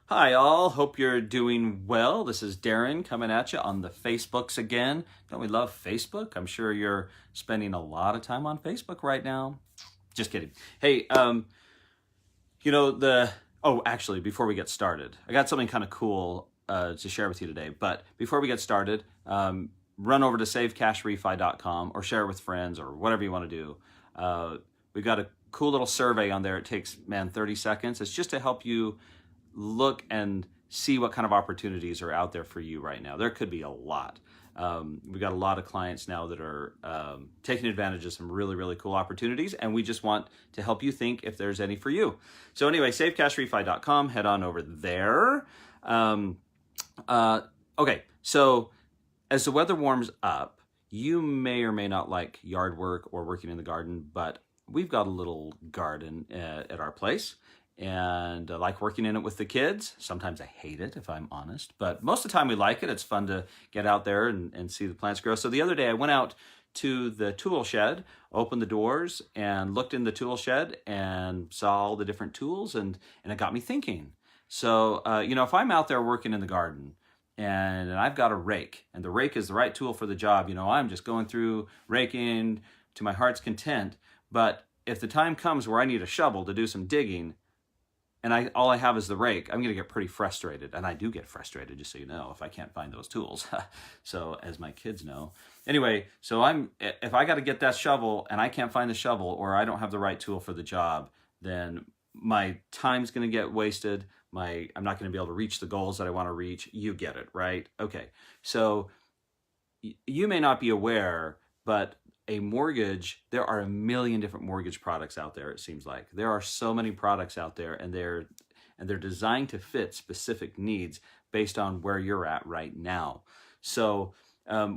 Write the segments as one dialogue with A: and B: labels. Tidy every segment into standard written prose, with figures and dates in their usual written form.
A: Hi, all. Hope you're doing well. This is Darin coming at you on the Facebooks again. Don't we love Facebook? I'm sure you're spending a lot of time on Facebook right now. Just kidding. Hey, you know, actually, before we get started, I got something kind of cool to share with you today. But before we get started, run over to savecashrefi.com or share it with friends or whatever you want to do. We've got a cool little survey on there. It takes, 30 seconds. It's just to help you look and see what kind of opportunities are out there for you right now. There could be a lot. We've got a lot of clients now that are taking advantage of some really, really cool opportunities, and we just want to help you think if there's any for you. So anyway, savecashrefi.com, head on over there. Okay, so as the weather warms up, you may or may not like yard work or working in the garden, but we've got a little garden at our place. And I like working in it with the kids. Sometimes I hate it, if I'm honest, but most of the time we like it. It's fun to get out there and see the plants grow. So the other day I went out to the tool shed, opened the doors and looked in the tool shed and saw all the different tools, and it got me thinking. So, if I'm out there working in the garden and I've got a rake, and the rake is the right tool for the job, I'm just going through raking to my heart's content. But if the time comes where I need a shovel to do some digging, and all I have is the rake, I'm going to get pretty frustrated. And I do get frustrated, just so you know, if I can't find those tools. So as my kids know. Anyway, so if I got to get that shovel and I can't find the shovel, or I don't have the right tool for the job, then my time's going to get wasted. I'm not going to be able to reach the goals that I want to reach. You get it, right? Okay. So you may not be aware, but a mortgage, there are a million different mortgage products out there, it seems like. There are so many products out there, and they're designed to fit specific needs based on where you're at right now. So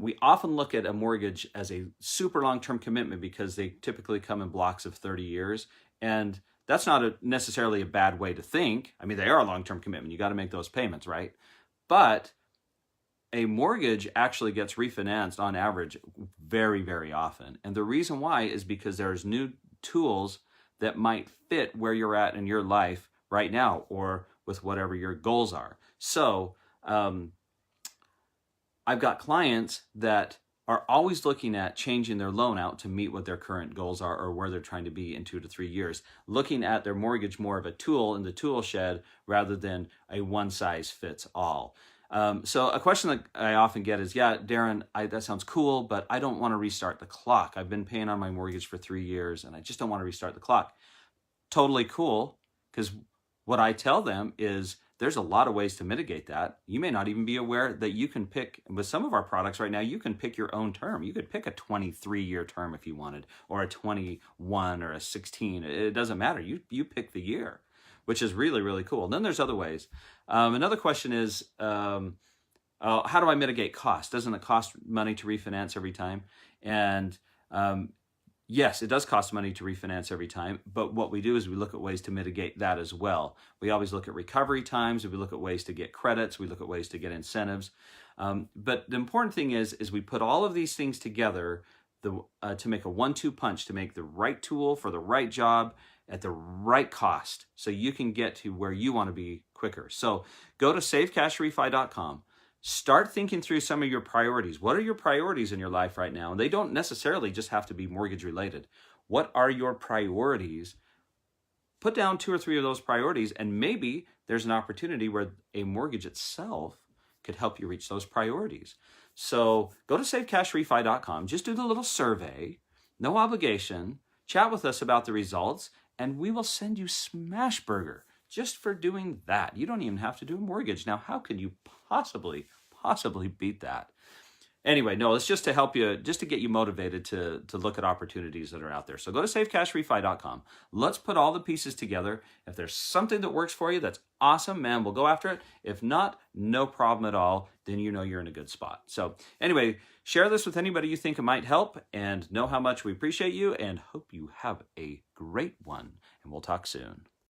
A: we often look at a mortgage as a super long-term commitment because they typically come in blocks of 30 years. And that's not necessarily a bad way to think. I mean, they are a long-term commitment. You got to make those payments, right? But a mortgage actually gets refinanced on average very, very often. And the reason why is because there's new tools that might fit where you're at in your life right now, or with whatever your goals are. So I've got clients that are always looking at changing their loan out to meet what their current goals are, or where they're trying to be in 2 to 3 years, looking at their mortgage more of a tool in the tool shed rather than a one size fits all. So a question that I often get is, yeah, Darin, that sounds cool, but I don't want to restart the clock. I've been paying on my mortgage for 3 years and I just don't want to restart the clock. Totally cool, because what I tell them is there's a lot of ways to mitigate that. You may not even be aware that you can pick, with some of our products right now, you can pick your own term. You could pick a 23-year term if you wanted, or a 21 or a 16. It doesn't matter. You pick the year, which is really, really cool. And then there's other ways. Another question is, how do I mitigate cost? Doesn't it cost money to refinance every time? And yes, it does cost money to refinance every time. But what we do is we look at ways to mitigate that as well. We always look at recovery times. We look at ways to get credits. We look at ways to get incentives. But the important thing is we put all of these things together to make a 1-2 punch, to make the right tool for the right job at the right cost, so you can get to where you want to be quicker. So go to savecashrefi.com. Start thinking through some of your priorities. What are your priorities in your life right now? And they don't necessarily just have to be mortgage related. What are your priorities? Put down 2 or 3 of those priorities, and maybe there's an opportunity where a mortgage itself could help you reach those priorities. So go to savecashrefi.com. Just do the little survey, no obligation. Chat with us about the results, and we will send you Smash Burger just for doing that. You don't even have to do a mortgage. Now, how could you possibly beat that? Anyway, no, it's just to help you, just to get you motivated to look at opportunities that are out there. So go to savecashrefi.com. Let's put all the pieces together. If there's something that works for you, that's awesome, man. We'll go after it. If not, no problem at all. Then you know you're in a good spot. So anyway, share this with anybody you think it might help, and know how much we appreciate you, and hope you have a great one. And we'll talk soon.